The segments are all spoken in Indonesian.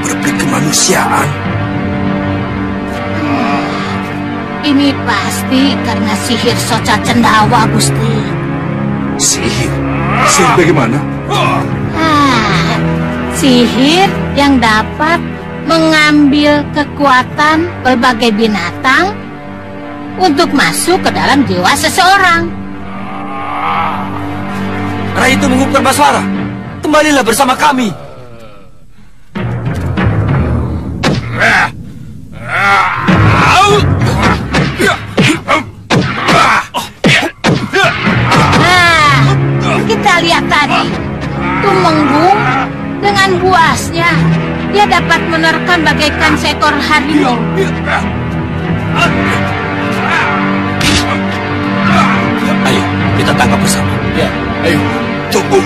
berperi kemanusiaan. Ini pasti karena sihir Soca Cendawa, Gusti. Sihir? Sihir bagaimana? Sihir yang dapat mengambil kekuatan berbagai binatang untuk masuk ke dalam jiwa seseorang. Rai Tumenggung Perbaswara, kembalilah bersama kami. Kita lihat tadi, Tumenggung dengan buasnya, dia dapat menerkam bagaikan seekor harimau. Ayo, kita tangkap bersama. Ya, ayo, tunggu.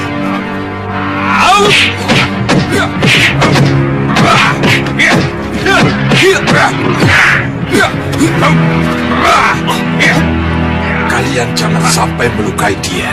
Kalian jangan sampai melukai dia.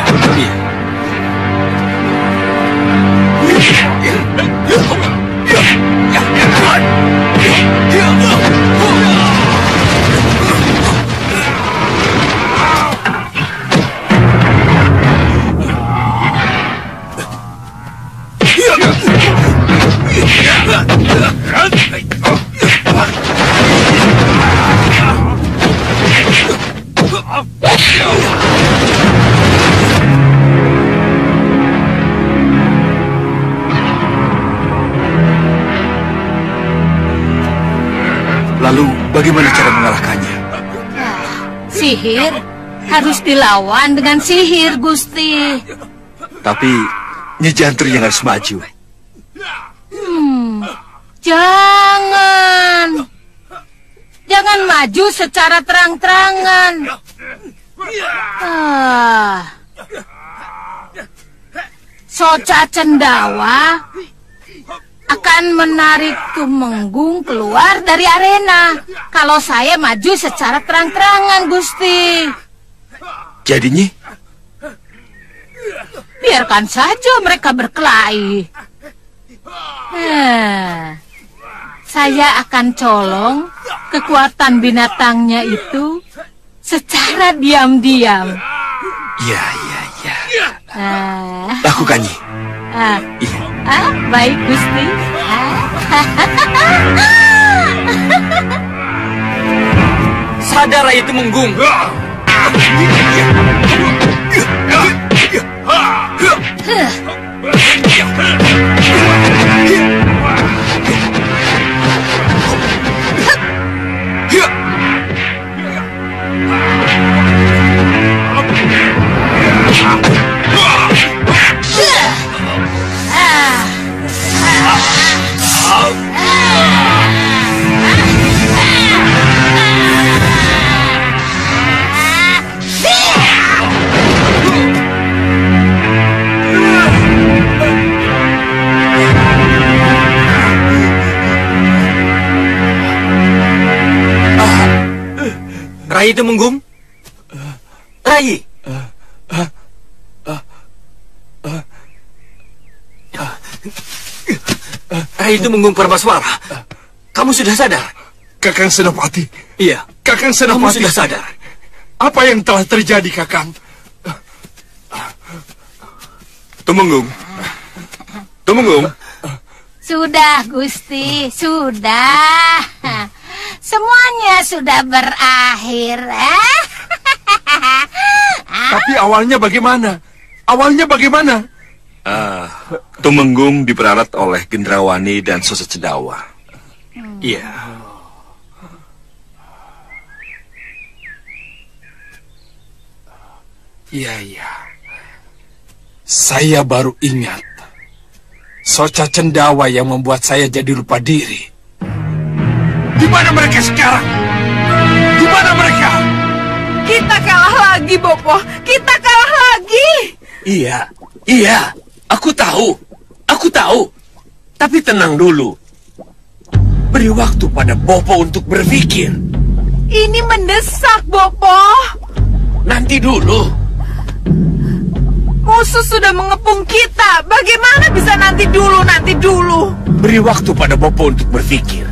Lalu bagaimana cara mengalahkannya? Sihir harus dilawan dengan sihir, Gusti. Tapi Nyi Jantri yang harus maju. Jangan maju secara terang-terangan. Soca Cendawa akan menarik Tumenggung keluar dari arena kalau saya maju secara terang-terangan, Gusti. Jadi Nyi? Biarkan saja mereka berkelahi. Saya akan colong kekuatan binatangnya itu secara diam-diam. Ya. Lakukan, Nyi. Baik, Gusti. Sadar Rai Tumenggung. Rai Tumenggung? Rai! Rai Tumenggung Perbaswara, kamu sudah sadar? Kakang Senopati. Iya. Kakang Senopati. Kamu sudah sadar? Apa yang telah terjadi, Kakang? Tumenggung. Sudah, Gusti, sudah. Semuanya sudah berakhir. Tapi awalnya bagaimana? Tumenggung diperalat oleh Gendrawani dan Soca Cendawa. Iya. Iya. Saya baru ingat. Soca Cendawa yang membuat saya jadi lupa diri. Di mana mereka sekarang? Di mana mereka? Kita kalah lagi, Bopo. Kita kalah lagi. Iya. Aku tahu. Tapi tenang dulu. Beri waktu pada Bopo untuk berpikir. Ini mendesak, Bopo. Nanti dulu. Musuh sudah mengepung kita. Bagaimana bisa nanti dulu? Beri waktu pada Bopo untuk berpikir.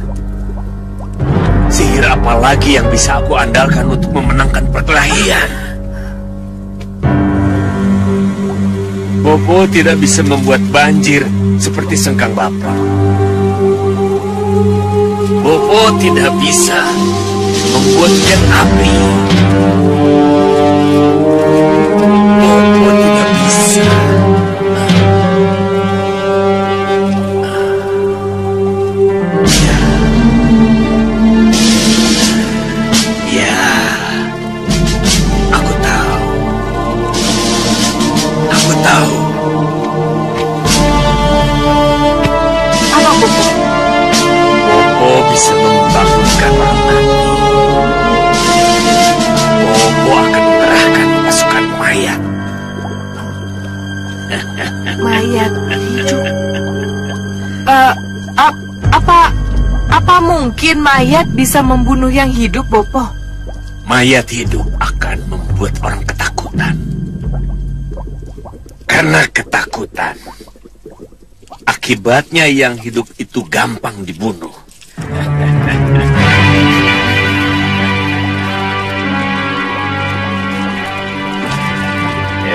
Sihir apa lagi yang bisa aku andalkan untuk memenangkan perkelahian? Bopo tidak bisa membuat banjir seperti Sengkang Bapak. Bopo tidak bisa membuat jet api. Bopo tidak bisa. Ya, aku tahu. Aku tahu. Apa, Bopo? Bopo bisa membangunkan orang mati. Bopo akan mengerahkan pasukan mayat. Mayat hidup. Apa mungkin mayat bisa membunuh yang hidup, Bopo? Mayat hidup akan membuat orang ketakutan. Karena ketakutan, akibatnya yang hidup itu gampang dibunuh.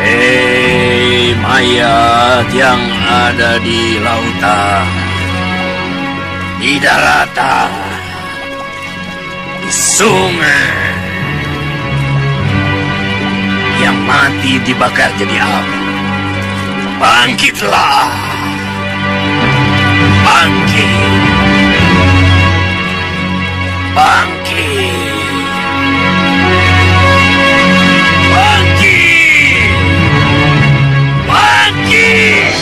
Hei, mayat yang ada di lautan, di daratan, di sungai, yang mati dibakar jadi api. Bangkitlah! Bangkit! Bangkit! Bangkit! Bangkit!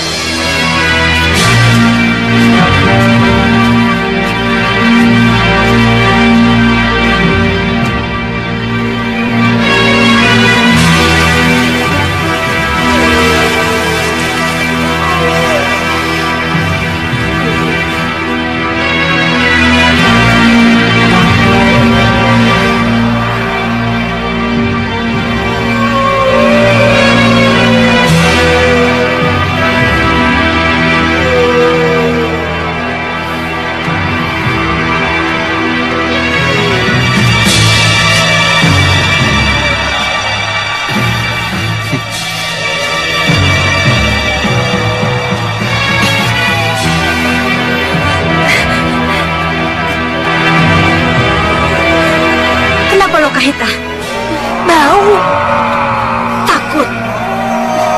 Kahita, bau, takut,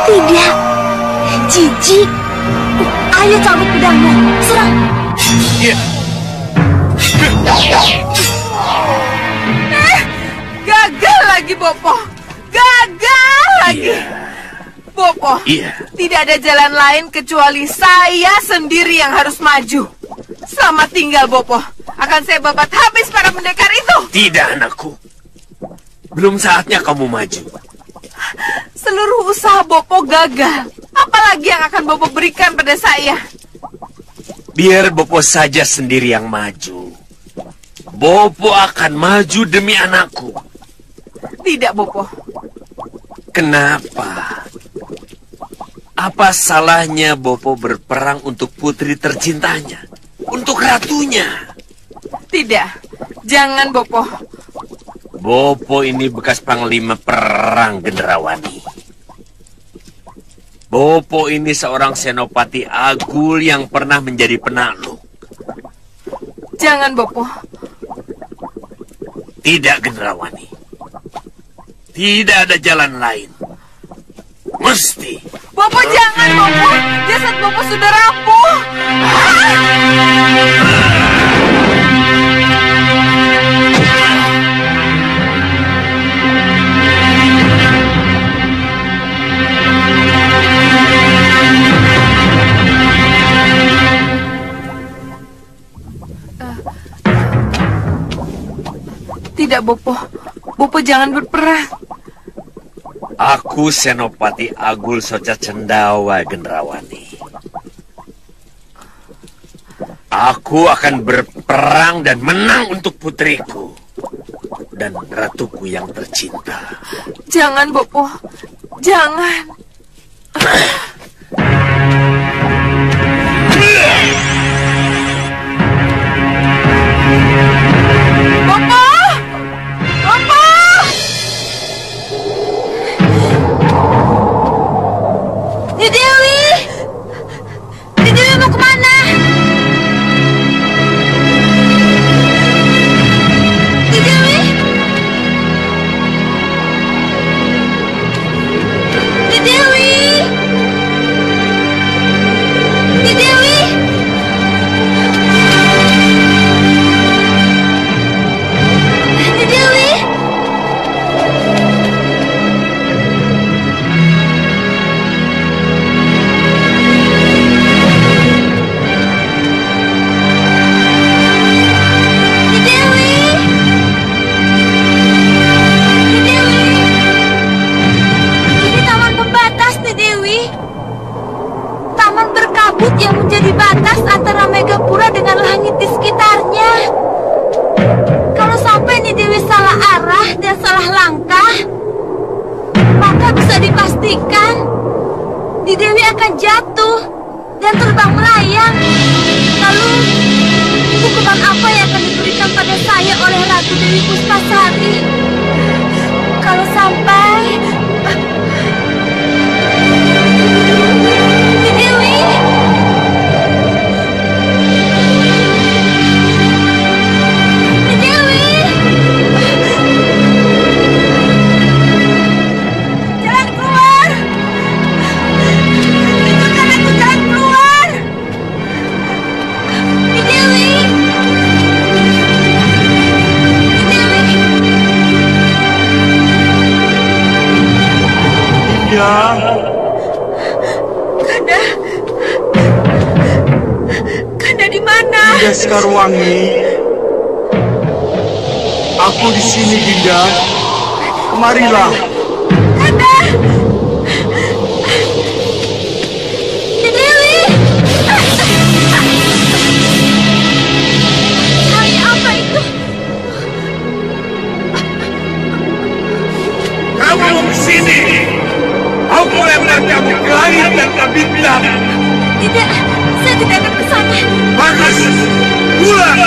tidak, jijik. Ayo cabut pedangmu, serang. Iya. Gagal lagi, Bopo. Gagal lagi. Bopo, tidak ada jalan lain kecuali saya sendiri yang harus maju. Selamat tinggal, Bopo. Akan saya babat habis para pendekar itu. Tidak, anakku. Belum saatnya kamu maju. Seluruh usaha Bopo gagal. Apalagi yang akan Bopo berikan pada saya? Biar Bopo saja sendiri yang maju. Bopo akan maju demi anakku. Tidak, Bopo. Kenapa? Apa salahnya Bopo berperang untuk putri tercintanya? Untuk ratunya? Tidak. Jangan, Bopo. Bopo ini bekas panglima perang Gendrawani. Bopo ini seorang senopati agul yang pernah menjadi penakluk. Jangan, Bopo. Tidak, Gendrawani. Tidak ada jalan lain. Mesti. Bopo, jangan, Bopo. Jasad Bopo sudah rapuh. Tidak, Bopo. Bopo jangan berperang. Aku Senopati Agul Soca Cendawa, Gendrawani. Aku akan berperang dan menang untuk putriku dan ratuku yang tercinta. Jangan, Bopo. Jangan. Sekarwangi, aku di sini, Dinda. Kemarilah. Kanda, Dewi. Cahaya apa itu? Kamu ke sini. Aku lempar kamu ke langit dan ke bintang. Tidak, saya tidak akan ke sana. Bagus. Pulang!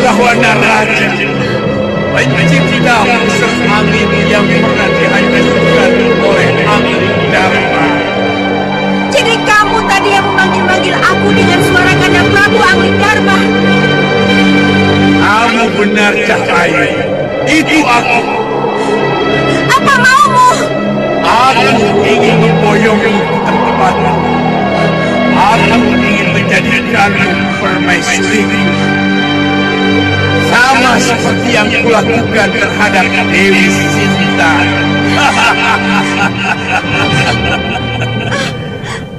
Rahwana Raja, pencipta unsur angin yang pernah dihancurkan oleh angin Dharma. Jadi kamu tadi yang memanggil-manggil aku dengan suara Kanda Prabu Angin Dharma. Kamu benar, Cahaya. Itu aku. Apa maumu? Aku ingin memboyongmu ke tempat. Aku ingin menjadikanmu permaisuriku. Sama seperti yang kulakukan terhadap Dewi Sinta.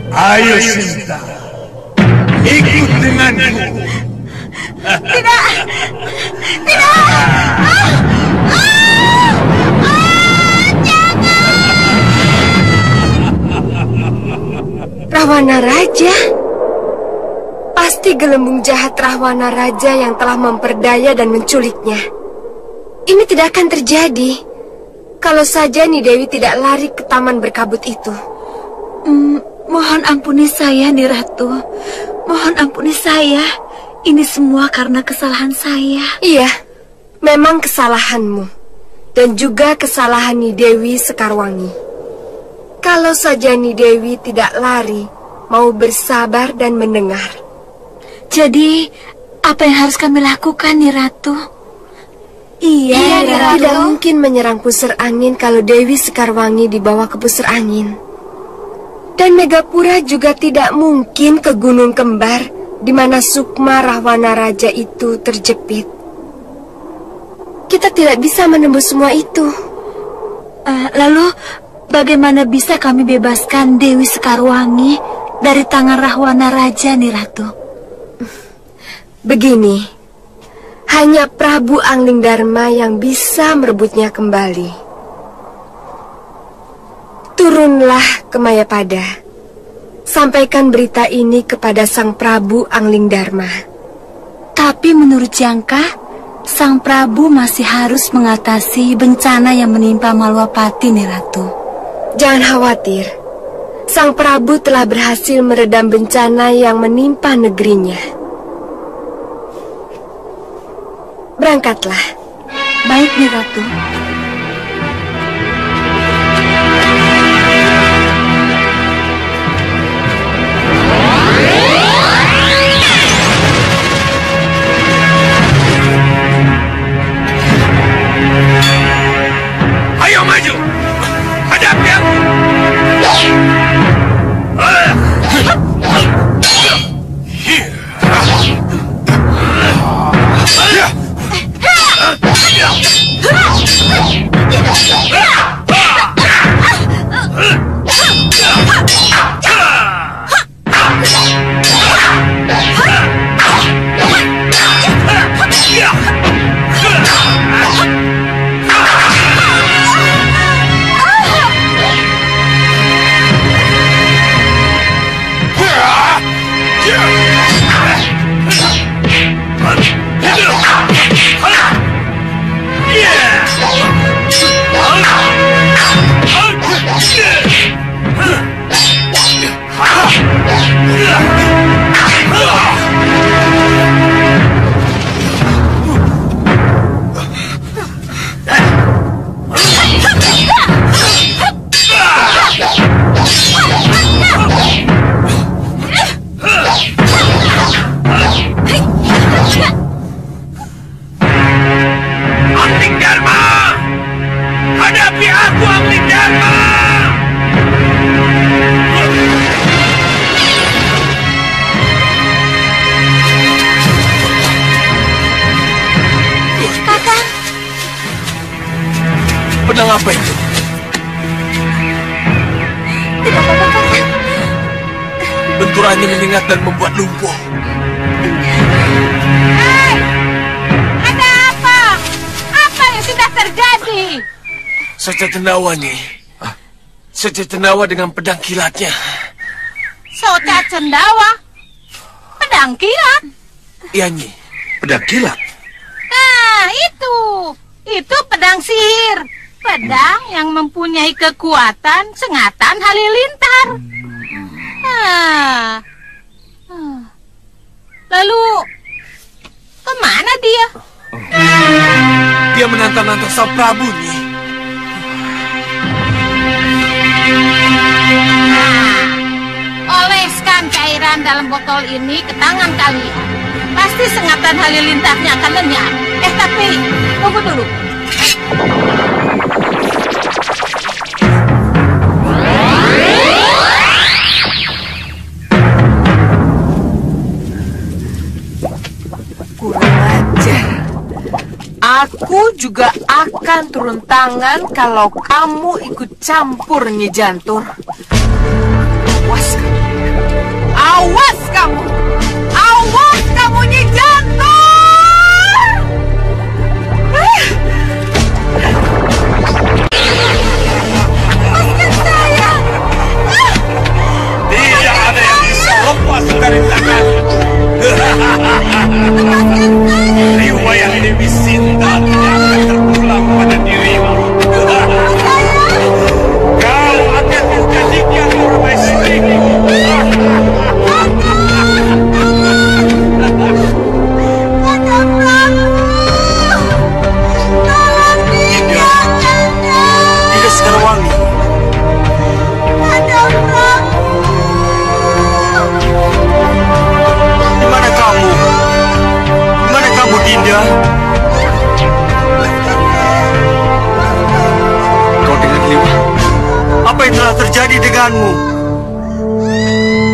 Ayo Sinta, ikut denganku. Tidak, tidak. Jangan. Rahwana Raja? Pasti gelembung jahat Rahwana Raja yang telah memperdaya dan menculiknya. Ini tidak akan terjadi kalau saja Nidewi tidak lari ke taman berkabut itu. Mohon ampuni saya, Niratu. Mohon ampuni saya. Ini semua karena kesalahan saya. Iya, memang kesalahanmu. Dan juga kesalahan Nidewi Sekarwangi. Kalau saja Nidewi tidak lari, mau bersabar dan mendengar. Jadi, apa yang harus kami lakukan, Niratu? Iya, Niratu. Tidak mungkin menyerang pusar angin kalau Dewi Sekarwangi dibawa ke pusar angin. Dan Megapura juga tidak mungkin ke Gunung Kembar, di mana Sukma Rahwana Raja itu terjepit. kita tidak bisa menembus semua itu. Lalu, bagaimana bisa kami bebaskan Dewi Sekarwangi dari tangan Rahwana Raja, nih Ratu? Begini, hanya Prabu Anglingdarma yang bisa merebutnya kembali. Turunlah ke Mayapada. Sampaikan berita ini kepada Sang Prabu Anglingdarma. Tapi menurut Jangka, Sang Prabu masih harus mengatasi bencana yang menimpa Malwapati, nih Ratu. Jangan khawatir. Sang Prabu telah berhasil meredam bencana yang menimpa negerinya. Berangkatlah. Baik, nih Ratu. Ayo maju, hadapi aku. Pedang apa itu? Tidak apa-apa, Kakang. Benturannya menyengat dan membuat lumpuh. Hei! Ada apa? Apa yang sudah terjadi? Saja Cendawa nih. Saja Cendawa dengan pedang kilatnya. Soca Cendawa? Pedang kilat? Iya, Nyi. Pedang kilat? Nah, itu. Itu pedang sihir. Pedang yang mempunyai kekuatan sengatan halilintar. Lalu, kemana dia? Dia menantang-nantang Sang Prabu, Nyi. Oleskan cairan dalam botol ini ke tangan kalian. Pasti sengatan halilintarnya akan lenyap. Tapi, tunggu dulu. Kurang ajar. Aku juga akan turun tangan kalau kamu ikut campur, Nyi Jantur. Awas kamu. Awas kamu. Awas kamu, Nyi Jantur. Lepaskan saya. Tidak ada yang bisa lepas dari tangan. Riwayat Dewi Sinta tidak akan terulang pada dirimu. Kau akan dijadikan permaisuriku. Dinda Sekarwangi. Di mana kamu? Di mana kamu, Dinda? Kau dengan Liwa? Apa yang telah terjadi denganmu?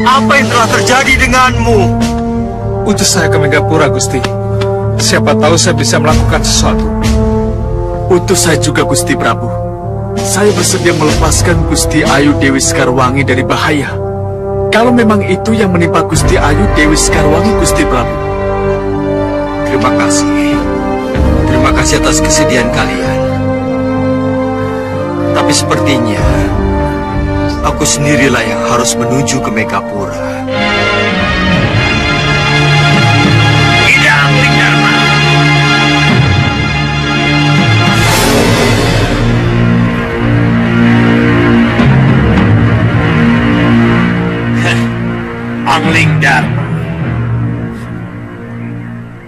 Apa yang telah terjadi denganmu? Utus saya ke Megapura, Gusti. Siapa tahu saya bisa melakukan sesuatu. Utus saya juga, Gusti Prabu. Saya bersedia melepaskan Gusti Ayu Dewi Sekarwangi dari bahaya. Kalau memang itu yang menimpa Gusti Ayu Dewi Sekarwangi, Gusti Prabu. Terima kasih. Terima kasih atas kesediaan kalian. Tapi sepertinya aku sendirilah yang harus menuju ke Megapura. Tidak, Angling Dharma. Angling Dharma,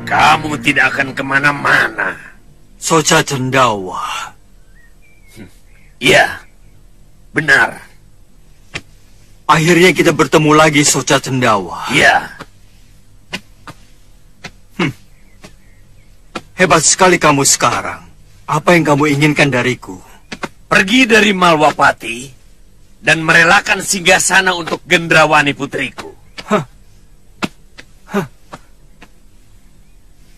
kamu tidak akan kemana-mana. Soca Cendawa. Iya, benar. Akhirnya kita bertemu lagi, Soca Cendawa. Iya. Hebat sekali kamu sekarang. Apa yang kamu inginkan dariku? Pergi dari Malwapati dan merelakan singgasana untuk Gendrawani putriku.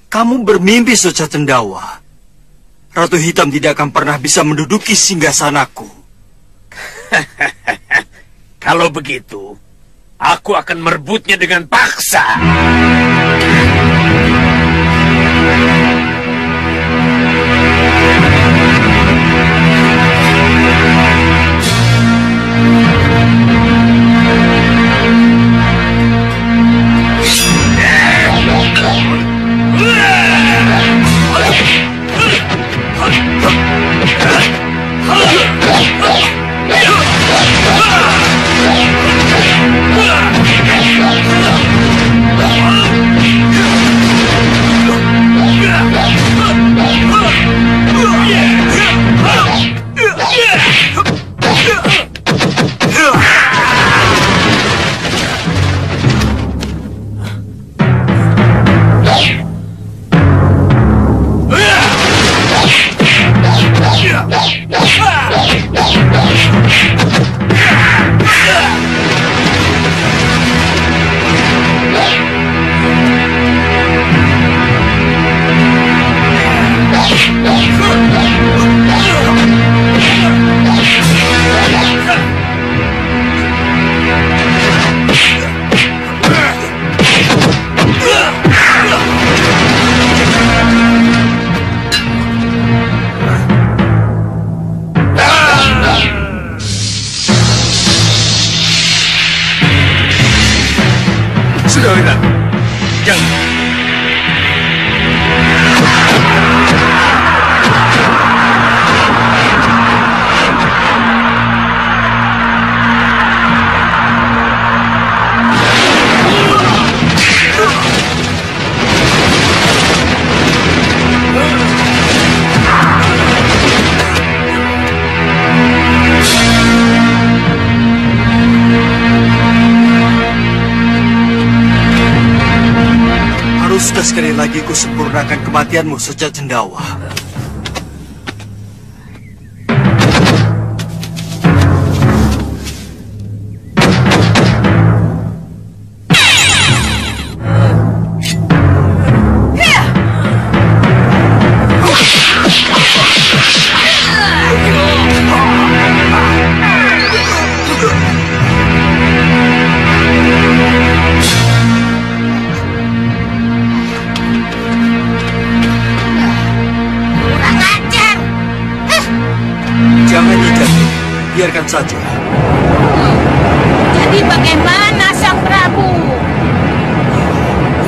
Kamu bermimpi, Soca Cendawa. Ratu Hitam tidak akan pernah bisa menduduki singgasanaku. Kalau begitu, aku akan merebutnya dengan paksa. Sekali lagi ku sempurnakan kematianmu, Soca Cendawa. Biarkan saja. Jadi bagaimana Sang Prabu?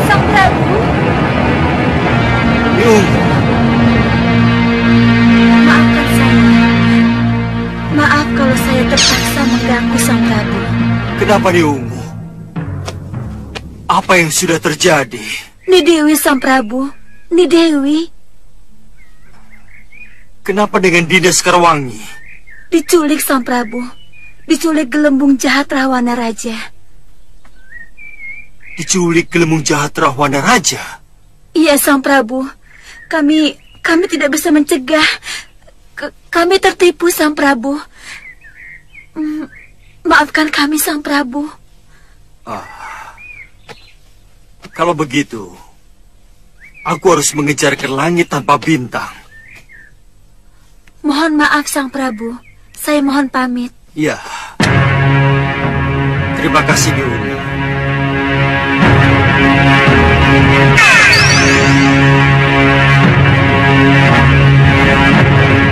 Sang Prabu? Maafkan saya. Maaf kalau saya terpaksa mengganggu Sang Prabu. Kenapa Niungu? Apa yang sudah terjadi? Ni Dewi Sang Prabu. Ni Dewi. Kenapa dengan Dinda Sekarwangi? Diculik Sang Prabu. Diculik gelembung jahat Rahwana Raja. Diculik gelembung jahat Rahwana Raja? Iya Sang Prabu. Kami tidak bisa mencegah. Kami tertipu Sang Prabu. Maafkan kami Sang Prabu. Kalau begitu, aku harus mengejar ke langit tanpa bintang. Mohon maaf, Sang Prabu. Saya mohon pamit. Ya. Terima kasih, Dewi.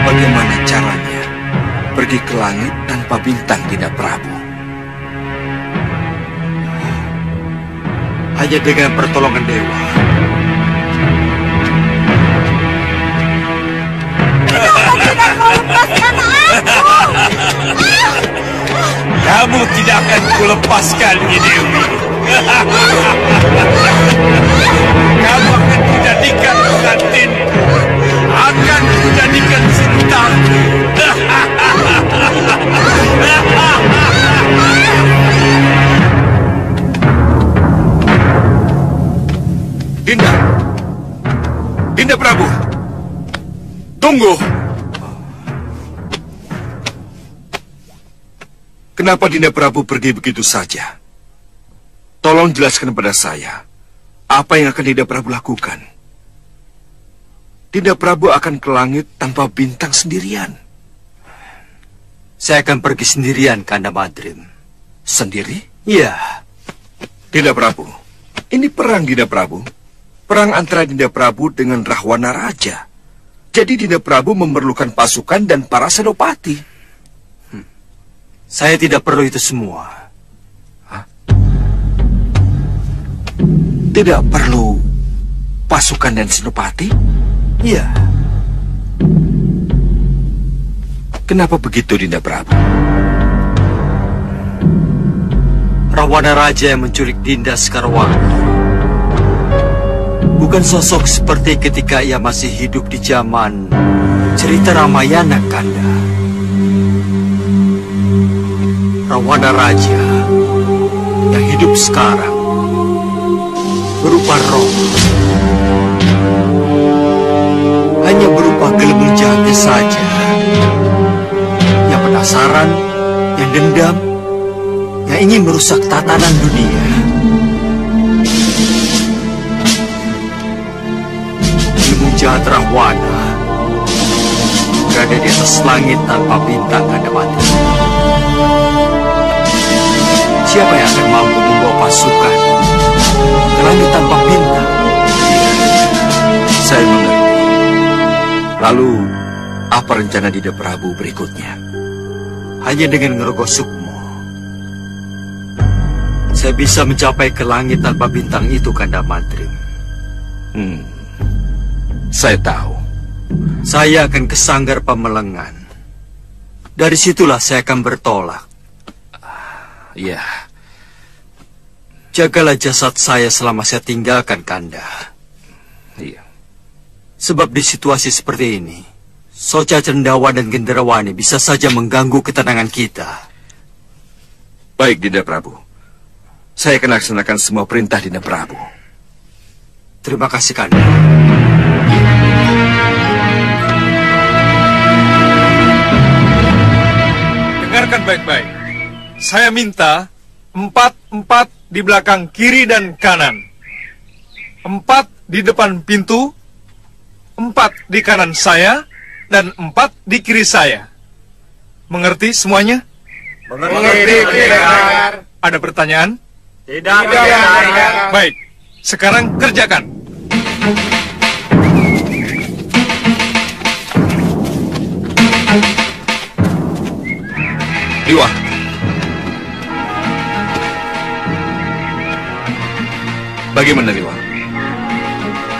Bagaimana caranya pergi ke langit tanpa bintang, Dinda Prabu? Hanya dengan pertolongan dewa. Kamu tidak akan kulepaskan, Nyi Dewi. Kamu akan kujadikan pengantinku. Akan kujadikan cintaku. Dinda Prabu, tunggu. Kenapa Dinda Prabu pergi begitu saja? Tolong jelaskan pada saya, apa yang akan Dinda Prabu lakukan? Dinda Prabu akan ke langit tanpa bintang sendirian. Saya akan pergi sendirian, Kanda Madrim. Sendiri? Iya. Dinda Prabu, ini perang, Dinda Prabu. Perang antara Dinda Prabu dengan Rahwana Raja. Jadi Dinda Prabu memerlukan pasukan dan para senopati. Saya tidak perlu itu semua. Hah? Tidak perlu pasukan dan senopati? Iya. Kenapa begitu, Dinda Prabu? Rahwana Raja yang menculik Dinda Sekarwangi bukan sosok seperti ketika ia masih hidup di zaman cerita Ramayana, Kanda. Rahwana Raja yang hidup sekarang berupa roh, hanya berupa gelembung jahatnya saja, yang penasaran, yang dendam, yang ingin merusak tatanan dunia. Gelembung jahat Rahwana berada di atas langit tanpa bintang, Kanda Mati. Siapa yang akan mampu membawa pasukan ke langit tanpa bintang? Saya mengerti. Lalu, apa rencana Dinda Prabu berikutnya? Hanya dengan ngerogoh sukmo, saya bisa mencapai ke langit tanpa bintang itu, Kanda Mantrim. Saya tahu. Saya akan ke Sanggar Pamelengan. Dari situlah saya akan bertolak. Iya. Jagalah jasad saya selama saya tinggalkan, Kanda. Iya. Sebab di situasi seperti ini, Soca Cendawa dan Gendrawani bisa saja mengganggu ketenangan kita. Baik, Dinda Prabu. Saya akan laksanakan semua perintah Dinda Prabu. Terima kasih, Kanda. Dengarkan baik-baik. Saya minta 4 di belakang kiri dan kanan. 4 di depan pintu, 4 di kanan saya, dan 4 di kiri saya. Mengerti semuanya? Mengerti, Kirar. Ada pertanyaan? Tidak. Baik, sekarang kerjakan. Liwa. Bagaimana, Liwa?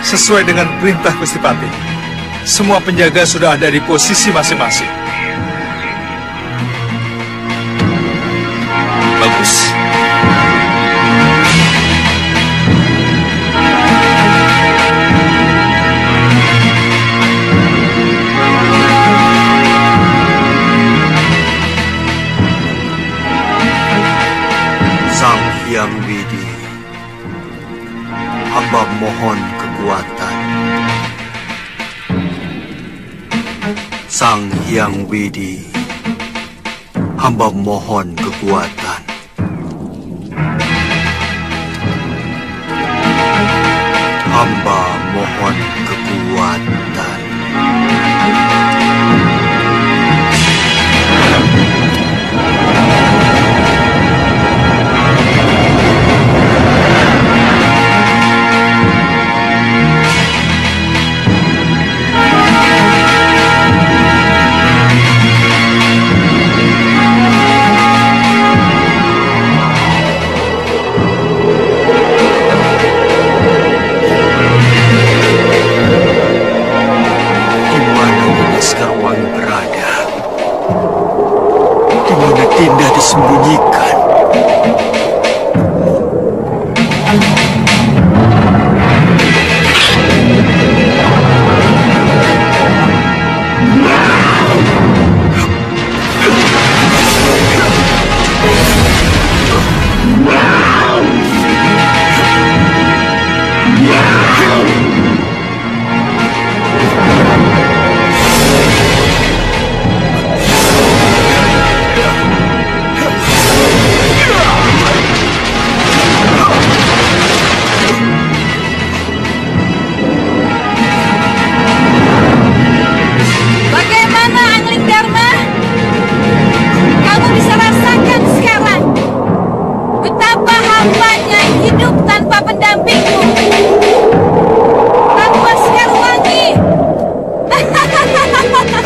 Sesuai dengan perintah Gustipati, semua penjaga sudah ada di posisi masing-masing. Bagus. Sang Hyang Widi, hamba mohon kekuatan. Sang Hyang Widi, hamba mohon kekuatan. Hamba mohon kekuatan. Dinda disembunyikan.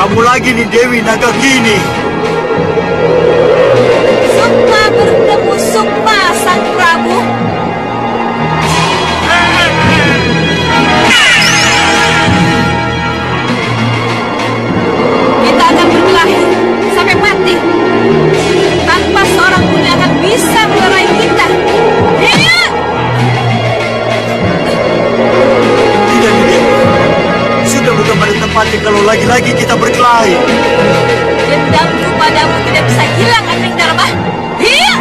Kamu lagi nih Dewi Nagagini. Sukma bertemu Sukma, Sang Prabu. Kita akan berkelahi sampai mati. Tanpa seorang pun yang akan bisa melerai kita. Iya! Tidak. Sudah bukan pada tempatnya kalau lagi-lagi kita berkelahi. Dendamku padamu tidak bisa hilang, Angling Dharma. Iya!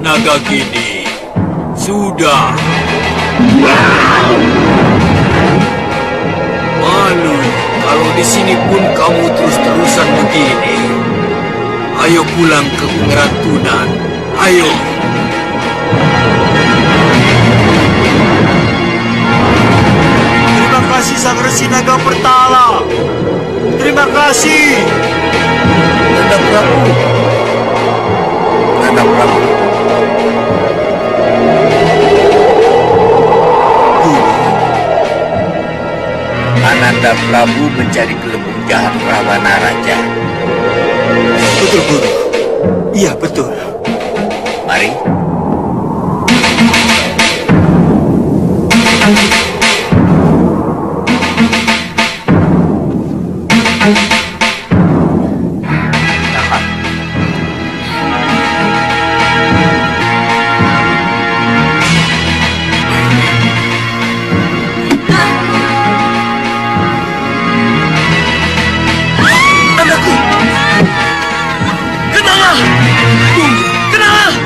Nagagini, sudah. Malu kalau di sini pun kamu terus-terusan begini. Ayo pulang ke Pengeratunan. Ayo. Terima kasih Sang Resi Naga Pertala. Terima kasih. Nanda Prabu. Nanda Prabu. Ananda Prabu mencari gelembung jahat Rahwana Raja. Betul, Guru. Iya, betul. Mari.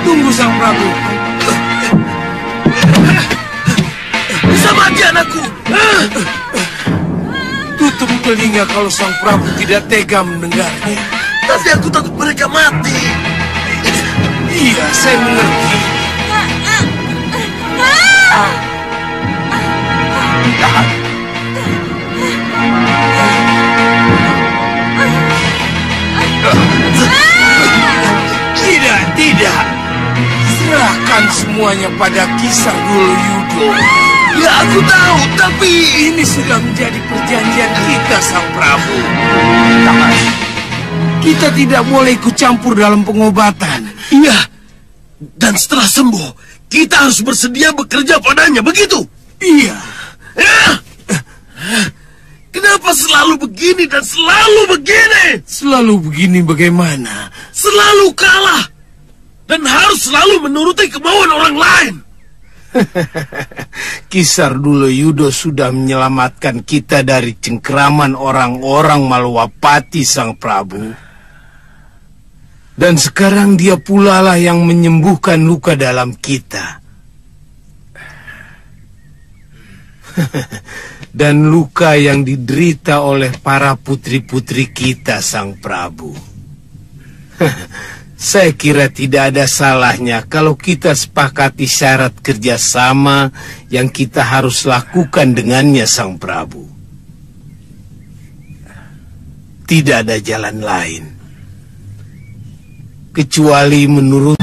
Tunggu Sang Prabu. Bisa mati anakku. Tutup telinga kalau Sang Prabu tidak tega mendengarnya. Tapi aku takut mereka mati. Iya, saya mengerti. Tahan. Tidak. Serahkan semuanya pada Kisar Yudo. Ya, aku tahu, tapi ini sudah menjadi perjanjian kita, Sang Prabu. Kita tidak boleh ikut campur dalam pengobatan. Iya. Dan setelah sembuh, kita harus bersedia bekerja padanya, begitu? Iya. Kenapa selalu begini dan selalu begini? Selalu begini bagaimana? Selalu kalah. Dan harus selalu menuruti kemauan orang lain. Kisar Dulu Yudo sudah menyelamatkan kita dari cengkeraman orang-orang Malwapati, Sang Prabu. Dan sekarang dia pula lah yang menyembuhkan luka dalam kita. Dan luka yang diderita oleh para putri-putri kita, Sang Prabu. Saya kira tidak ada salahnya kalau kita sepakati syarat kerjasama yang kita harus lakukan dengannya, Sang Prabu. Tidak ada jalan lain kecuali menurut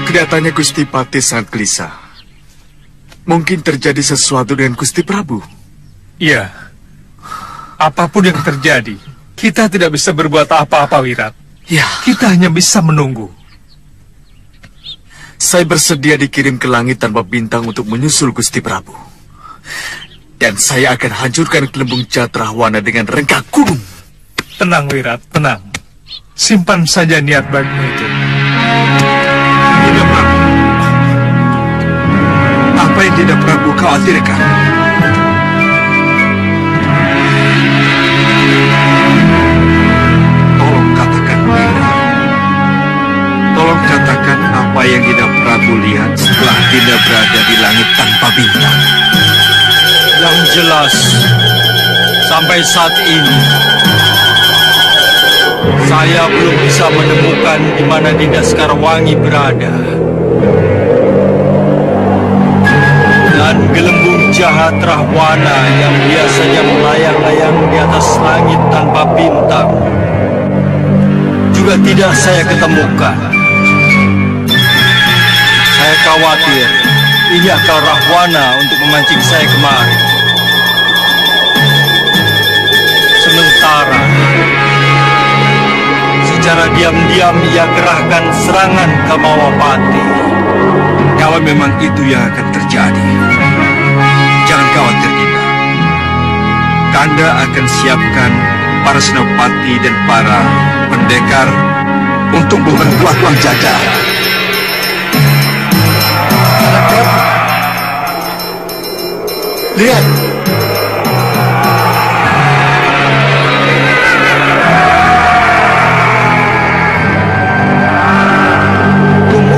Kelihatannya Gusti Patih sangat gelisah. Mungkin terjadi sesuatu dengan Gusti Prabu. Iya. Apapun yang terjadi, kita tidak bisa berbuat apa-apa, Wirat. Ya. Kita hanya bisa menunggu. Saya bersedia dikirim ke langit tanpa bintang untuk menyusul Gusti Prabu. Dan saya akan hancurkan gelembung jahat Rahwana dengan rengkah gunung. Tenang, Wirat, tenang. Simpan saja niat baikmu itu. Dinda Prabu. Apa yang Dinda Prabu khawatirkan? Tolong katakan, Dinda. Tolong katakan apa yang Dinda Prabu lihat setelah Dinda berada di langit tanpa bintang. Yang jelas, sampai saat ini saya belum bisa menemukan di mana Dinda Sekarwangi berada. Dan gelembung jahat Rahwana yang biasanya melayang-layang di atas langit tanpa bintang juga tidak saya ketemukan. Saya khawatir ini akal Rahwana untuk memancing saya kemari. Sementara secara diam-diam ia gerahkan serangan ke Malwapati. Kalau memang itu yang akan terjadi, jangan khawatir, Dinda. Kanda akan siapkan para senopati dan para pendekar untuk memperkuat Jajaran. Lihat.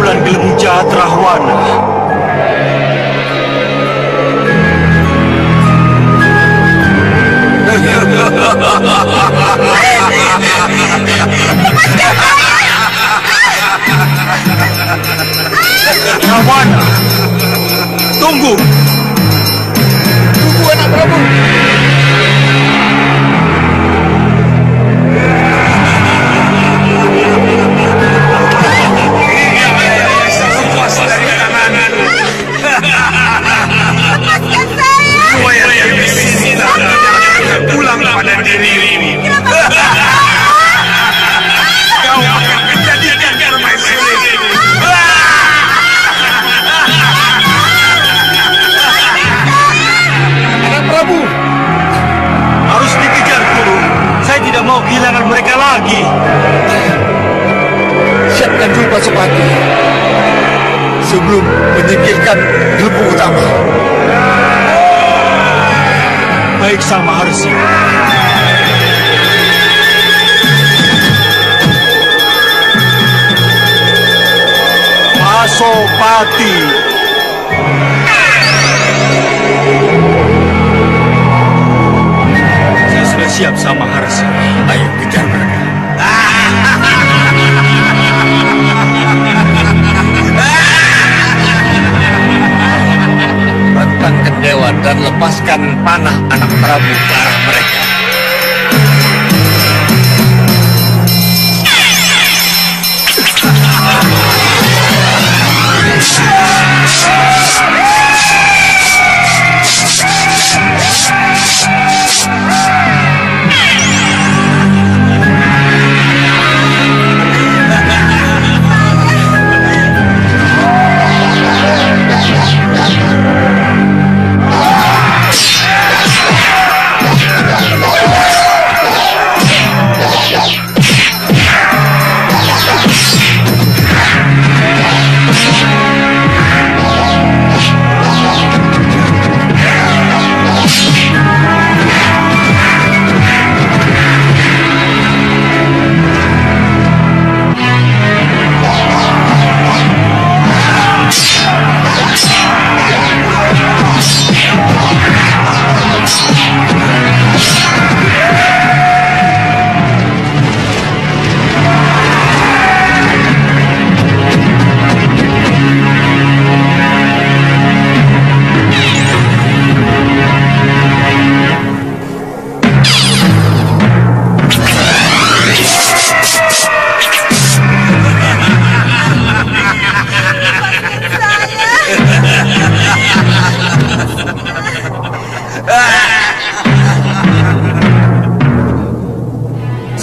Gelembung jahat Rahwana. Rahwana, tunggu. Tunggu, anak Prabu. Pulang pada dirimu. Kau akan menjadikan permaisuri. Anak Prabu. Harus dikejar, Guru. Saya tidak mau kehilangan mereka lagi. Siapkan dulu Pasopati sebelum menyingkirkan gelembung utama. Baik, Sang Maharsi. Pasopati. Saya sudah siap, Sang Maharsi. Ayo kejar mereka. Rentangkan dewa dan lepaskan panah anak Prabu ke arah mereka.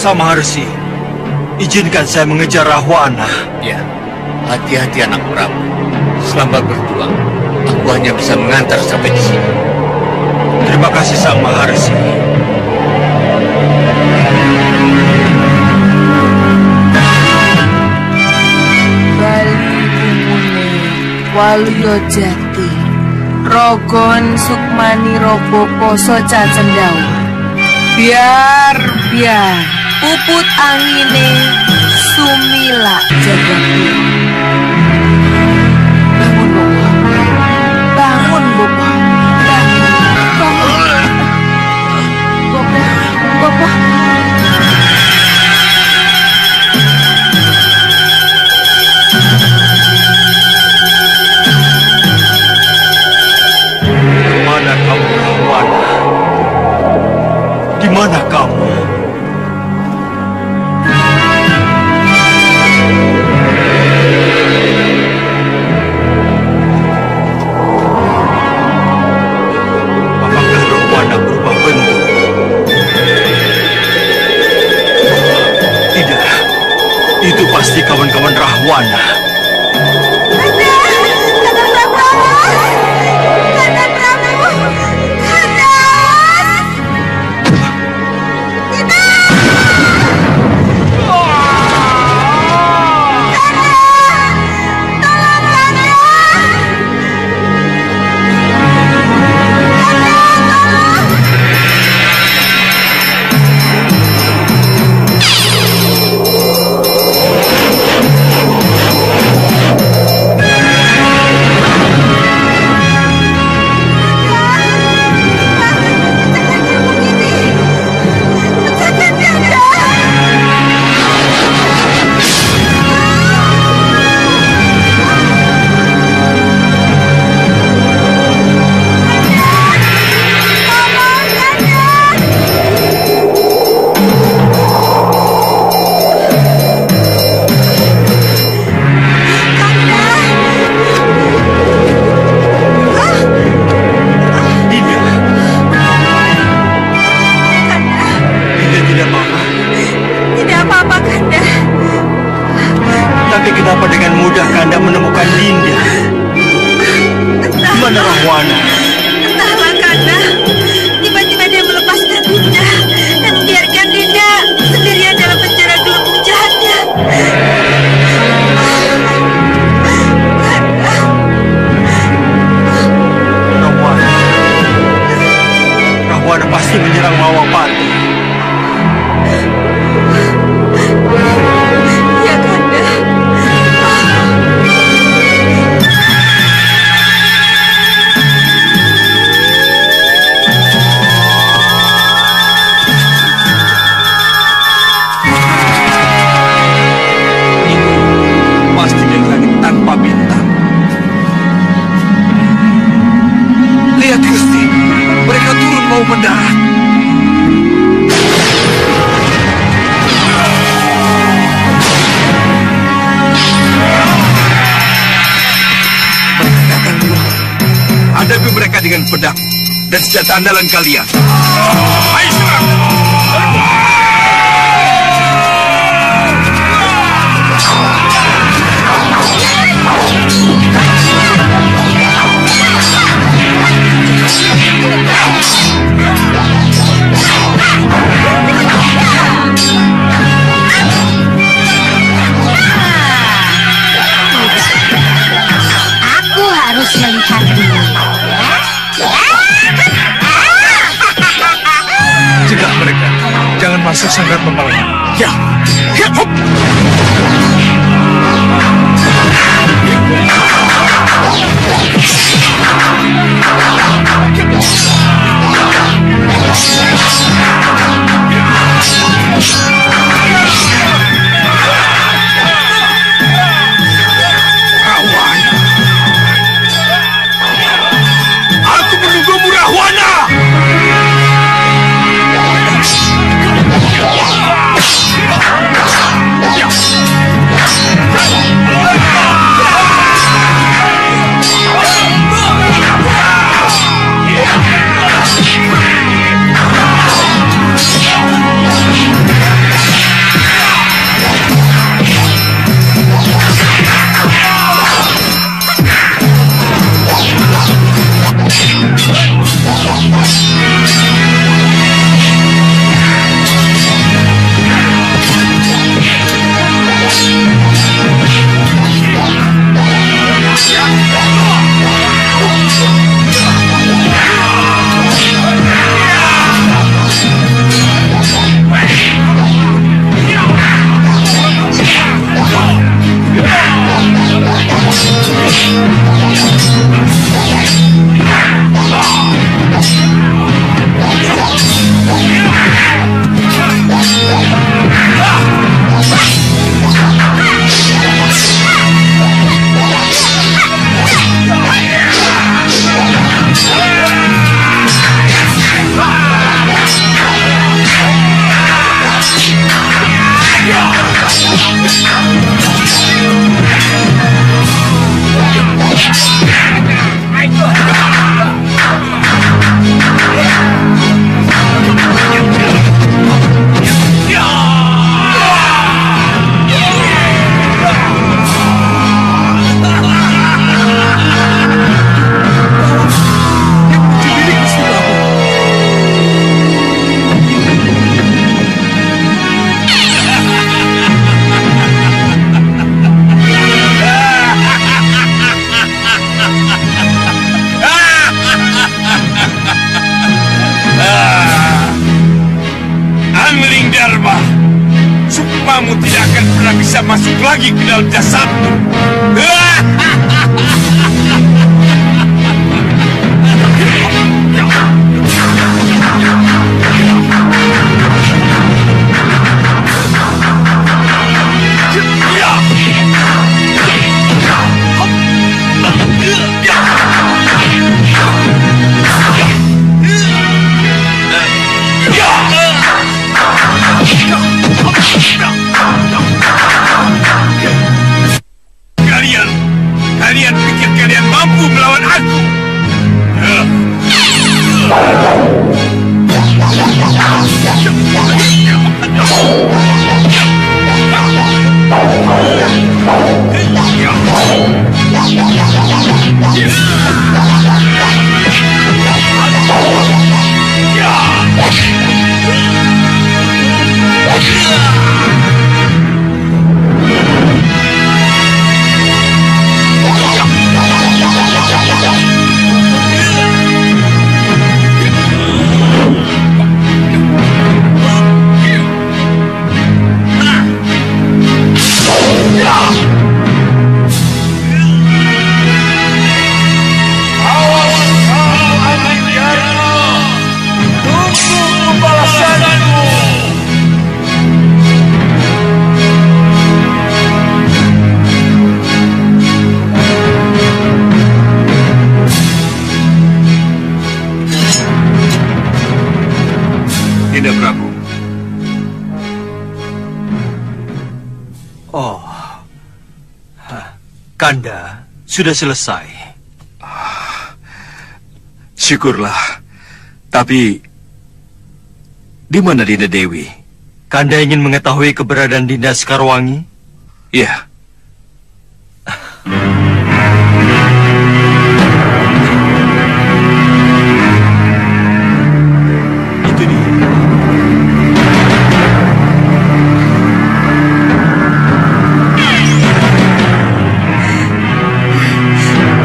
Sang Maharsi, izinkan saya mengejar Rahwana. Ya, hati-hati anak Prabu. Selamat berjuang. Aku hanya bisa mengantar sampai di sini. Terima kasih Sang Maharsi. Waluyo Jati, Rogon Sukmani Robo Poso Cacendawa. Biar puput angine sumila jagati. Bangun Bopo, bangun Bopo, bangun. Bopo. Di mana kamu? Apakah Rahwana berubah bentuk? Tidak, itu pasti kawan-kawan Rahwana. Dengan pedang dan senjata andalan kalian. Ayo serang! Aku harus melihat dulu. Cegah mereka, jangan masuk sangat membalas. Ya, hop. Rahwana, aku menunggumu Rahwana. Yeah. bisa masuk lagi ke dalam jasadmu. Kalian pikir kalian mampu melawan aku? Dinda Prabu. Oh, Kanda sudah selesai. Syukurlah. Tapi di mana Dinda Dewi? Kanda ingin mengetahui keberadaan Dinda Sekarwangi? Iya. Itu dia.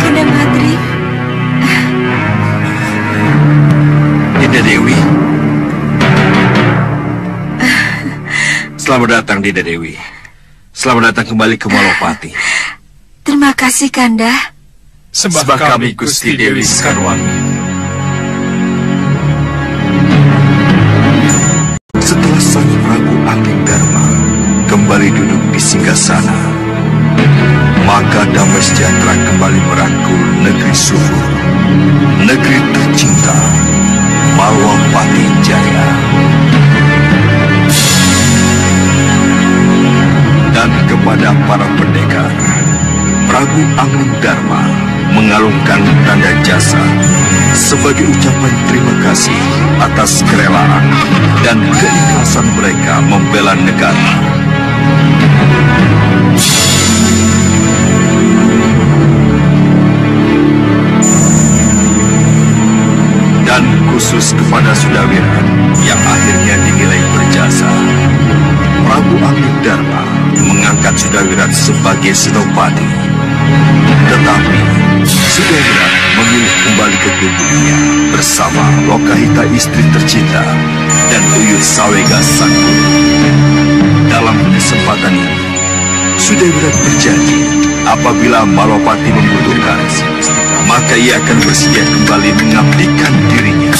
Kanda Madri. Dinda Dewi. Selamat datang, Dinda Dewi. Selamat datang kembali ke Malopati. Terima kasih, Kanda. Sembah kami Gusti Dewi Sekarwangi. Setelah Sang Prabu Anggengdarma kembali duduk di singgasana, maka damai sejahtera kembali merangkul negeri subur, negeri tercinta, Malwapati Jaya. Dan kepada para pendekar, Prabu Anggengdarma mengalungkan tanda jasa sebagai ucapan terima kasih atas kerelaan dan keikhlasan mereka membela negara. Dan khusus kepada Sudawira yang akhirnya dinilai berjasa, Prabu Anggengdarma mengangkat Sudawira sebagai senopati. Tetapi Sudawira memilih kembali ke tubuhnya bersama Lokahita istri tercinta dan Uyuh Sawega sang guru. Dalam kesempatan ini, Sudawira berjanji apabila Malopati membutuhkan, maka ia akan bersedia kembali mengabdikan dirinya.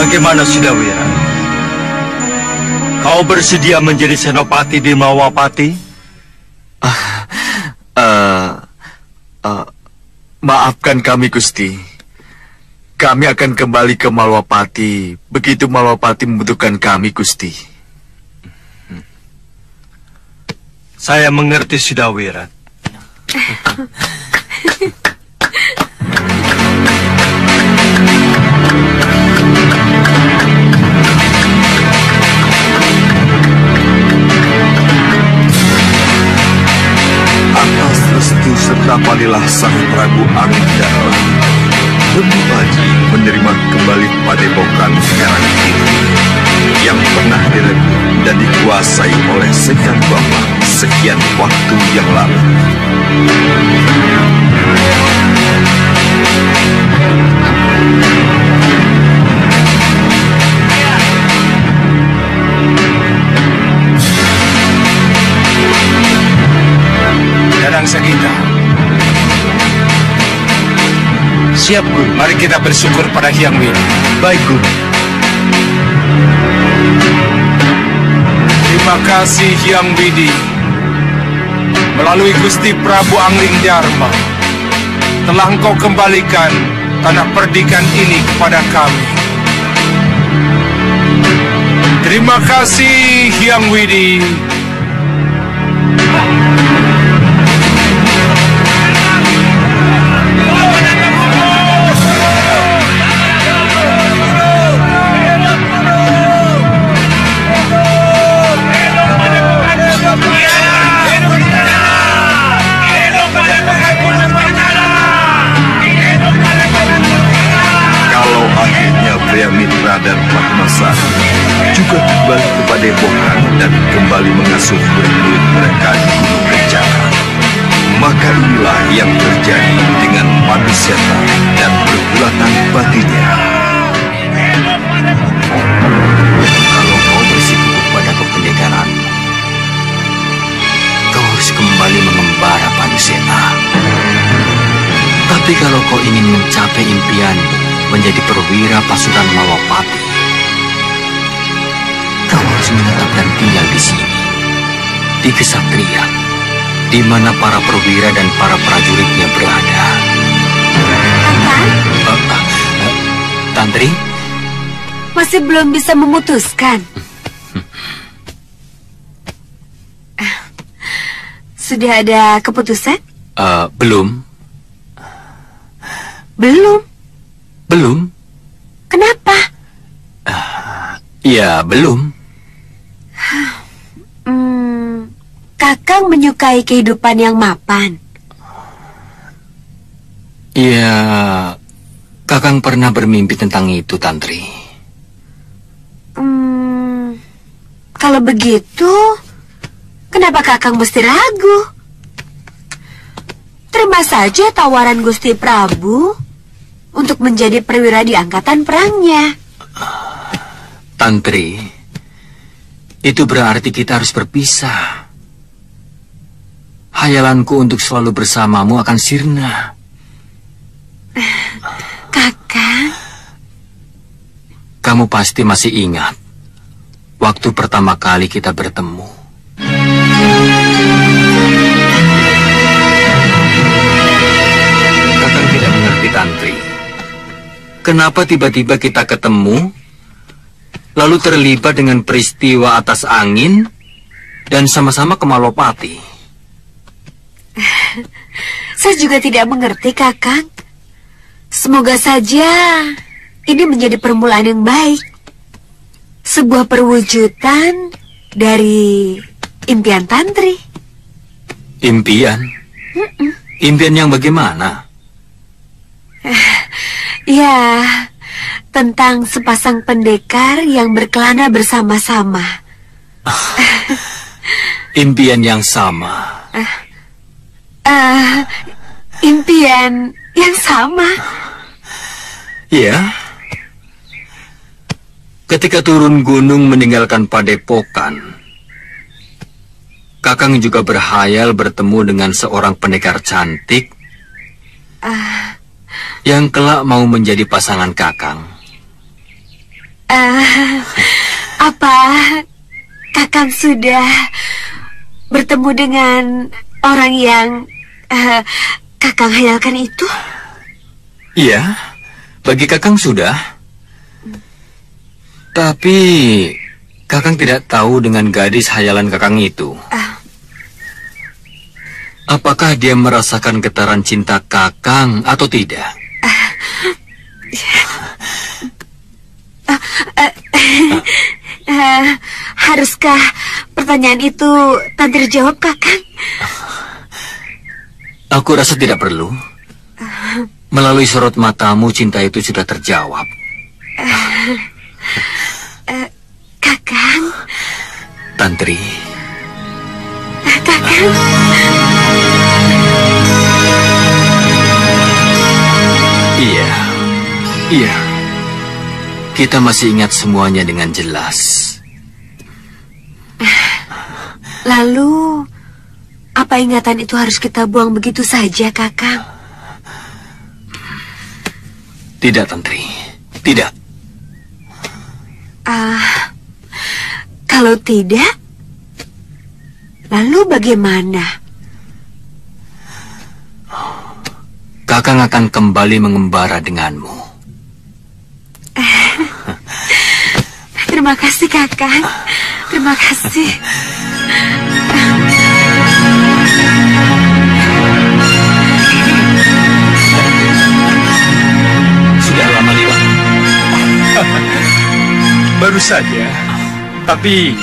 Bagaimana Sudawira? Kau bersedia menjadi senopati di Malwapati? Maafkan kami, Gusti. Kami akan kembali ke Malwapati begitu Malwapati membutuhkan kami, Gusti. Saya mengerti, Sudawira. Atas restu serta palilah Sang Prabu Anggengdarma, Dewi Baji menerima kembali padepokan Serang Kiri yang pernah direbut dan dikuasai oleh Sekan Bambang sekian waktu yang lalu. Siap, Guru. Mari kita bersyukur pada Hyang Widi. Baik, Guru. Terima kasih Hyang Widi. Melalui Gusti Prabu Angling Dharma, telah engkau kembalikan tanah perdikan ini kepada kami. Terima kasih Hyang Widi. Mitra dan Padmasari juga kembali ke Padepokan dan kembali mengasuh murid-murid mereka di Gunung Kencana. Maka inilah yang terjadi dengan Paduseta dan pergulatan batinnya. Kalau kau bersikukuh pada kependekaran, kau harus kembali mengembara, Paduseta. Tapi kalau kau ingin mencapai impianmu menjadi perwira pasukan Malopati, kau harus menetap dan tinggal di sini, di Kesatrian, di mana para perwira dan para prajuritnya berada. Kakang? Tantri? Masih belum bisa memutuskan. Sudah ada keputusan? Belum. Belum? Belum. Kenapa? Ya, belum. Kakang menyukai kehidupan yang mapan. Ya, Kakang pernah bermimpi tentang itu, Tantri. Kalau begitu, kenapa Kakang mesti ragu? Terima saja tawaran Gusti Prabu untuk menjadi perwira di angkatan perangnya. Tantri, itu berarti kita harus berpisah. Hayalanku untuk selalu bersamamu akan sirna. Kakang, kamu pasti masih ingat waktu pertama kali kita bertemu. Kakang tidak mengerti, Tantri. Kenapa tiba-tiba kita ketemu, lalu terlibat dengan peristiwa atas angin, dan sama-sama ke Malopati? saya juga tidak mengerti, Kakang. Semoga saja ini menjadi permulaan yang baik. Sebuah perwujudan dari impian Tantri. Impian? Impian yang bagaimana? Ya, tentang sepasang pendekar yang berkelana bersama-sama. Impian yang sama. Impian yang sama. Ya. Ketika turun gunung meninggalkan Padepokan, Kakang juga berhayal bertemu dengan seorang pendekar cantik yang kelak mau menjadi pasangan Kakang. Apa Kakang sudah bertemu dengan orang yang Kakang hayalkan itu? Iya, bagi Kakang sudah. Tapi Kakang tidak tahu dengan gadis hayalan Kakang itu. Apakah dia merasakan getaran cinta Kakang atau tidak? Haruskah pertanyaan itu Tantri jawab, Kakang? Aku rasa tidak perlu. Melalui sorot matamu, cinta itu sudah terjawab. Kakang. Tantri. Kakang. Iya. Kita masih ingat semuanya dengan jelas. Lalu, apa ingatan itu harus kita buang begitu saja, Kakang? Tidak, Tantri. Tidak. Kalau tidak, lalu bagaimana? Kakang akan kembali mengembara denganmu. Terima kasih, Kakang. Terima kasih. Sudah lama lewat. Baru saja. Tapi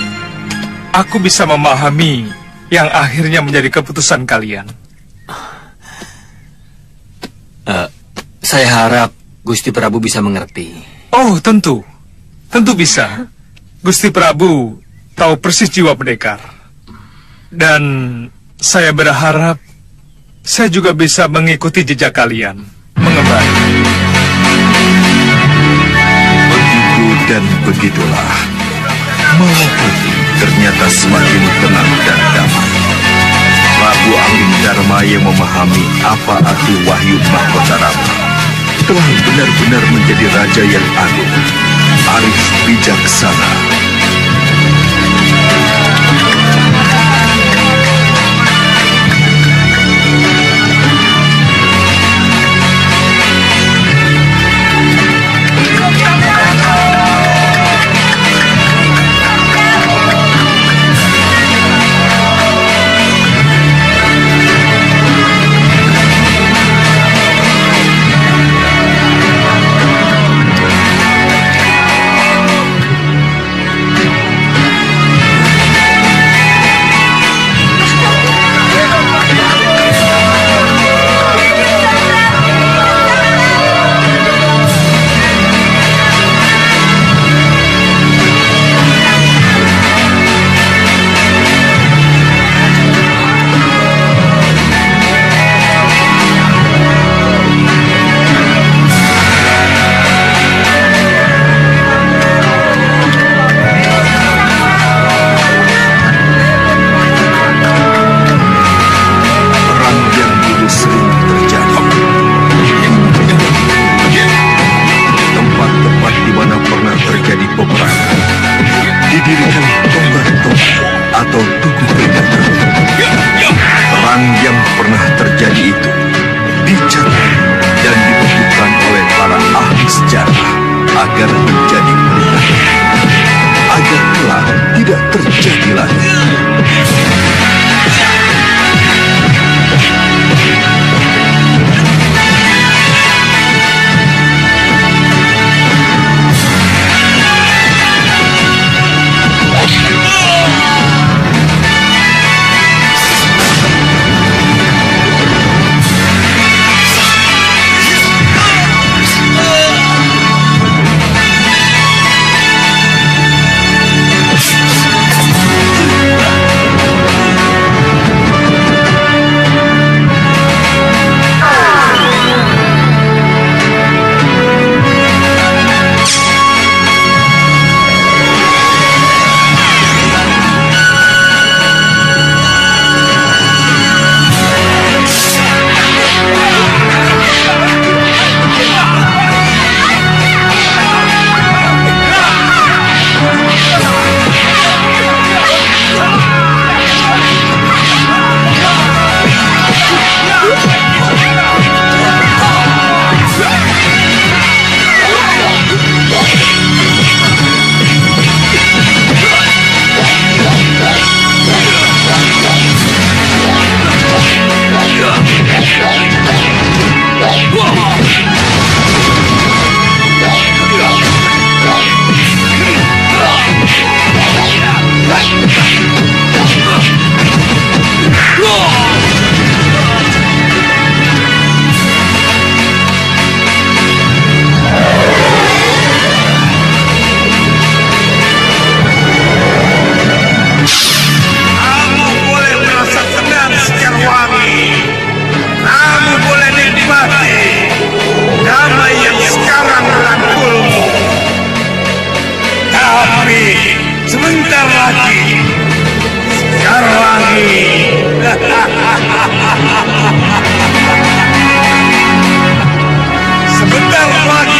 aku bisa memahami yang akhirnya menjadi keputusan kalian. Saya harap Gusti Prabu bisa mengerti. Oh, tentu. Tentu bisa. Gusti Prabu tahu persis jiwa pendekar. Dan saya berharap saya juga bisa mengikuti jejak kalian, mengembara. Begitu dan begitulah. Malam putih ternyata semakin tenang dan damai. Prabu Angin Dharma yang memahami apa arti wahyu mahkota Rama telah benar-benar menjadi raja yang agung, arif bijaksana. Sebentar lagi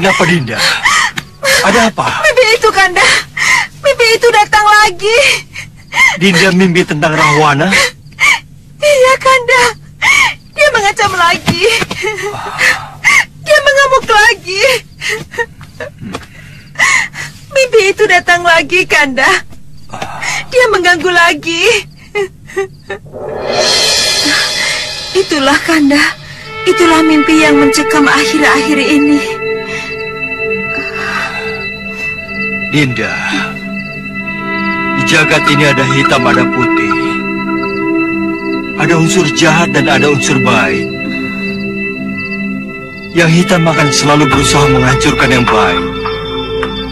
Kenapa, Dinda? Ada apa? Mimpi itu, Kanda. Mimpi itu datang lagi. Dinda mimpi tentang Rahwana? Iya, Kanda. Dia mengancam lagi. Dia mengamuk lagi. Mimpi itu datang lagi, Kanda. Dia mengganggu lagi. Itulah, Kanda. Itulah mimpi yang mencekam akhir-akhir ini. Dinda, di jagat ini ada hitam, ada putih. Ada unsur jahat dan ada unsur baik. Yang hitam akan selalu berusaha menghancurkan yang baik.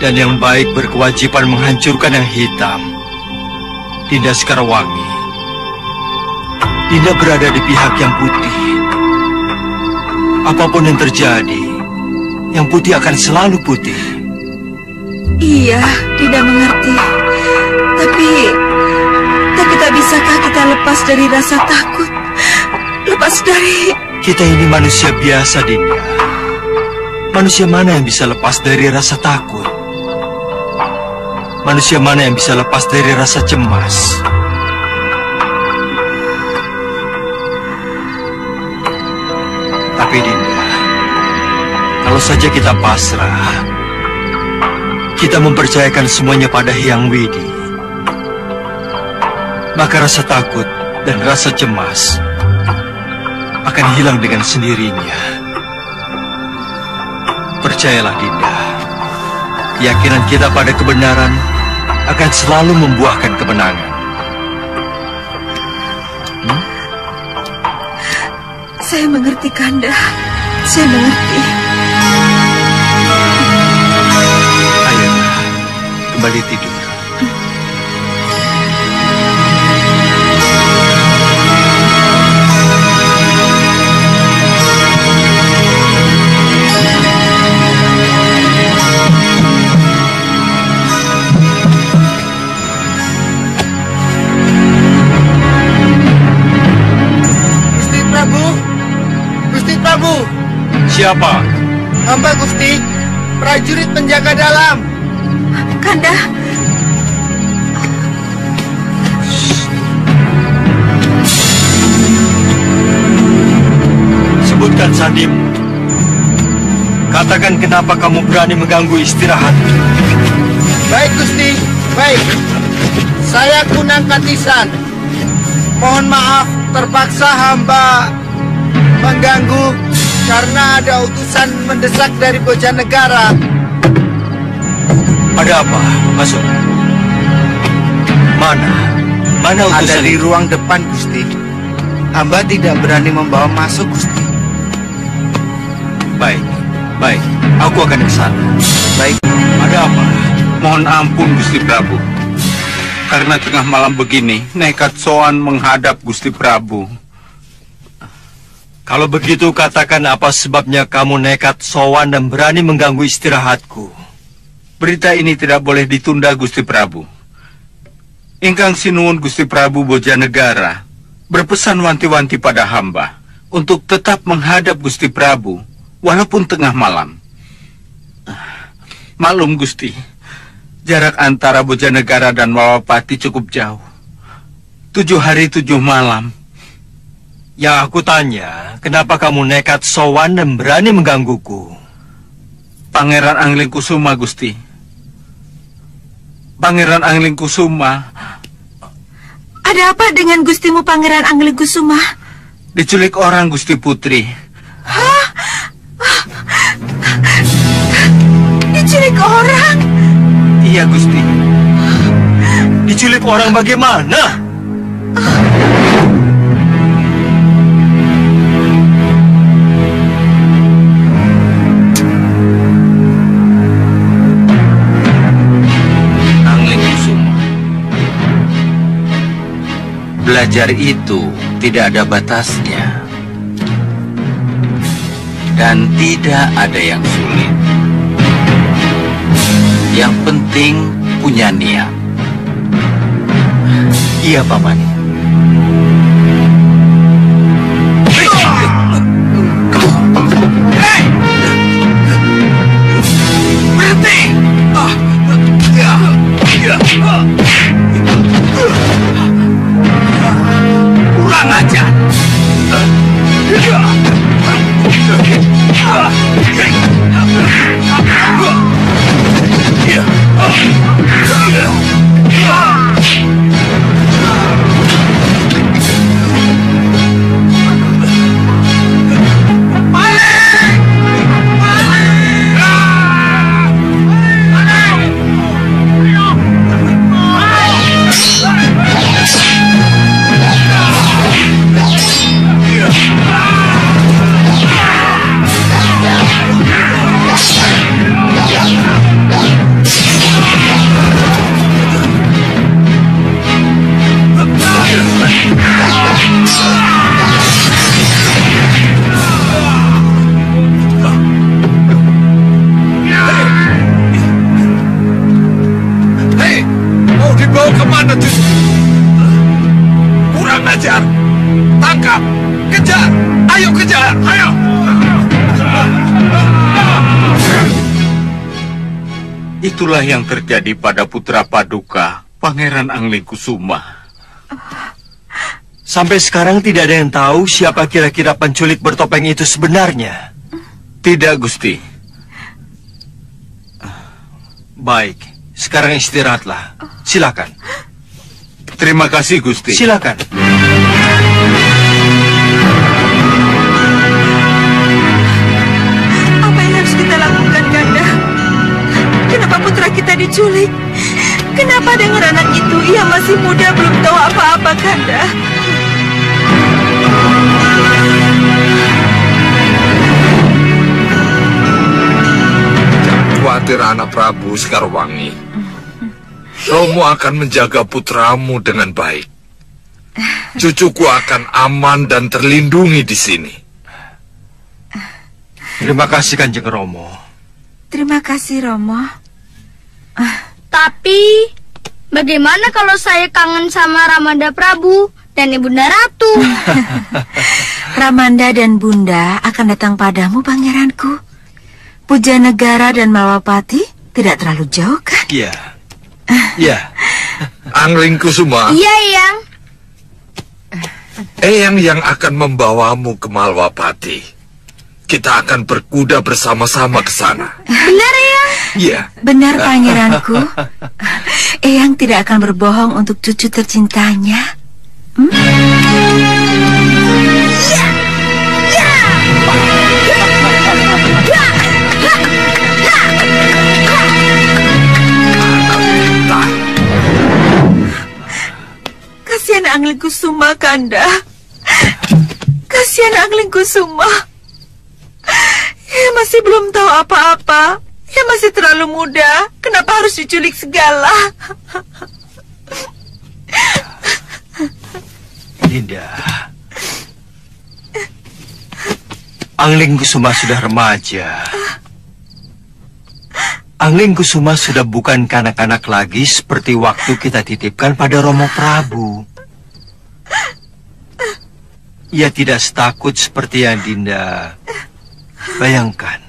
Dan yang baik berkewajiban menghancurkan yang hitam. Dinda Sekarwangi, Dinda berada di pihak yang putih. Apapun yang terjadi, yang putih akan selalu putih. Iya, Dinda mengerti. Tapi tak bisakah kita lepas dari rasa takut? Lepas dari... Kita ini manusia biasa, Dinda. Manusia mana yang bisa lepas dari rasa takut? Manusia mana yang bisa lepas dari rasa cemas? Tapi Dinda, kalau saja kita pasrah, kita mempercayakan semuanya pada Hyang Widi, maka rasa takut dan rasa cemas akan hilang dengan sendirinya. Percayalah, Dinda, keyakinan kita pada kebenaran akan selalu membuahkan kemenangan. Saya mengerti, Kanda. Saya mengerti. Ayolah, kembali tidur. Siapa? Hamba Gusti, prajurit penjaga dalam. Kanda. Sebutkan Sandim. Katakan kenapa kamu berani mengganggu istirahat. Baik Gusti, baik. Saya Kunang Katisan. Mohon maaf terpaksa hamba mengganggu karena ada utusan mendesak dari Bojanegara. Ada apa? Masuk. Mana utusan? Ada di ruang depan, Gusti. Hamba tidak berani membawa masuk, Gusti. Baik. Aku akan ke sana. Baik. Ada apa? Mohon ampun, Gusti Prabu. Karena tengah malam begini, nekat sowan menghadap Gusti Prabu. Kalau begitu katakan apa sebabnya kamu nekat sowan dan berani mengganggu istirahatku. Berita ini tidak boleh ditunda, Gusti Prabu. Ingkang Sinuwun Gusti Prabu Bojanegara berpesan wanti-wanti pada hamba untuk tetap menghadap Gusti Prabu walaupun tengah malam. Maklum Gusti, jarak antara Bojanegara dan Mawapati cukup jauh. 7 hari 7 malam. Yang aku tanya, kenapa kamu nekat sowan dan berani menggangguku? Pangeran Anglingkusuma, Gusti. Pangeran Anglingkusuma. Ada apa dengan gustimu, Pangeran Anglingkusuma? Diculik orang, Gusti Putri. Hah? Diculik orang? Iya, Gusti. Diculik orang bagaimana? Belajar itu tidak ada batasnya. Dan tidak ada yang sulit. Yang penting punya niat. Iya, Paman. tangkap. Kejar, ayo kejar, ayo. Itulah yang terjadi pada putra Paduka, Pangeran Anglingkusuma. Sampai sekarang tidak ada yang tahu siapa kira-kira penculik bertopeng itu sebenarnya. Tidak, Gusti. Baik, sekarang istirahatlah. Silakan. Terima kasih, Gusti. Silakan. Apa yang harus kita lakukan, Kanda? Kenapa putra kita diculik? Kenapa dengan anak itu? Ia masih muda, belum tahu apa-apa, Kanda. Jangan khawatir anak Prabu Sekarwangi. Romo akan menjaga putramu dengan baik. Cucuku akan aman dan terlindungi di sini. Terima kasih, Kanjeng Romo. Terima kasih, Romo. Tapi, bagaimana kalau saya kangen sama Ramanda Prabu dan Ibunda Ratu? Ramanda dan Bunda akan datang padamu, pangeranku. Pujanegara dan Malwapati tidak terlalu jauh, kan? Iya. Iya. Anglingkusuma. Iya, Eyang. Eyang yang akan membawamu ke Malwapati. Kita akan berkuda bersama-sama ke sana. Benar, Eyang? Iya. Benar, pangeranku. Eyang tidak akan berbohong untuk cucu tercintanya. Kasihan Anglingkusuma, Kanda. Kasihan Anglingkusuma. Ia masih belum tahu apa-apa. Ia masih terlalu muda. Kenapa harus diculik segala? Dinda, Anglingkusuma sudah remaja. Anglingkusuma sudah bukan kanak-kanak lagi seperti waktu kita titipkan pada Romo Prabu. Ia tidak setakut seperti yang Dinda bayangkan.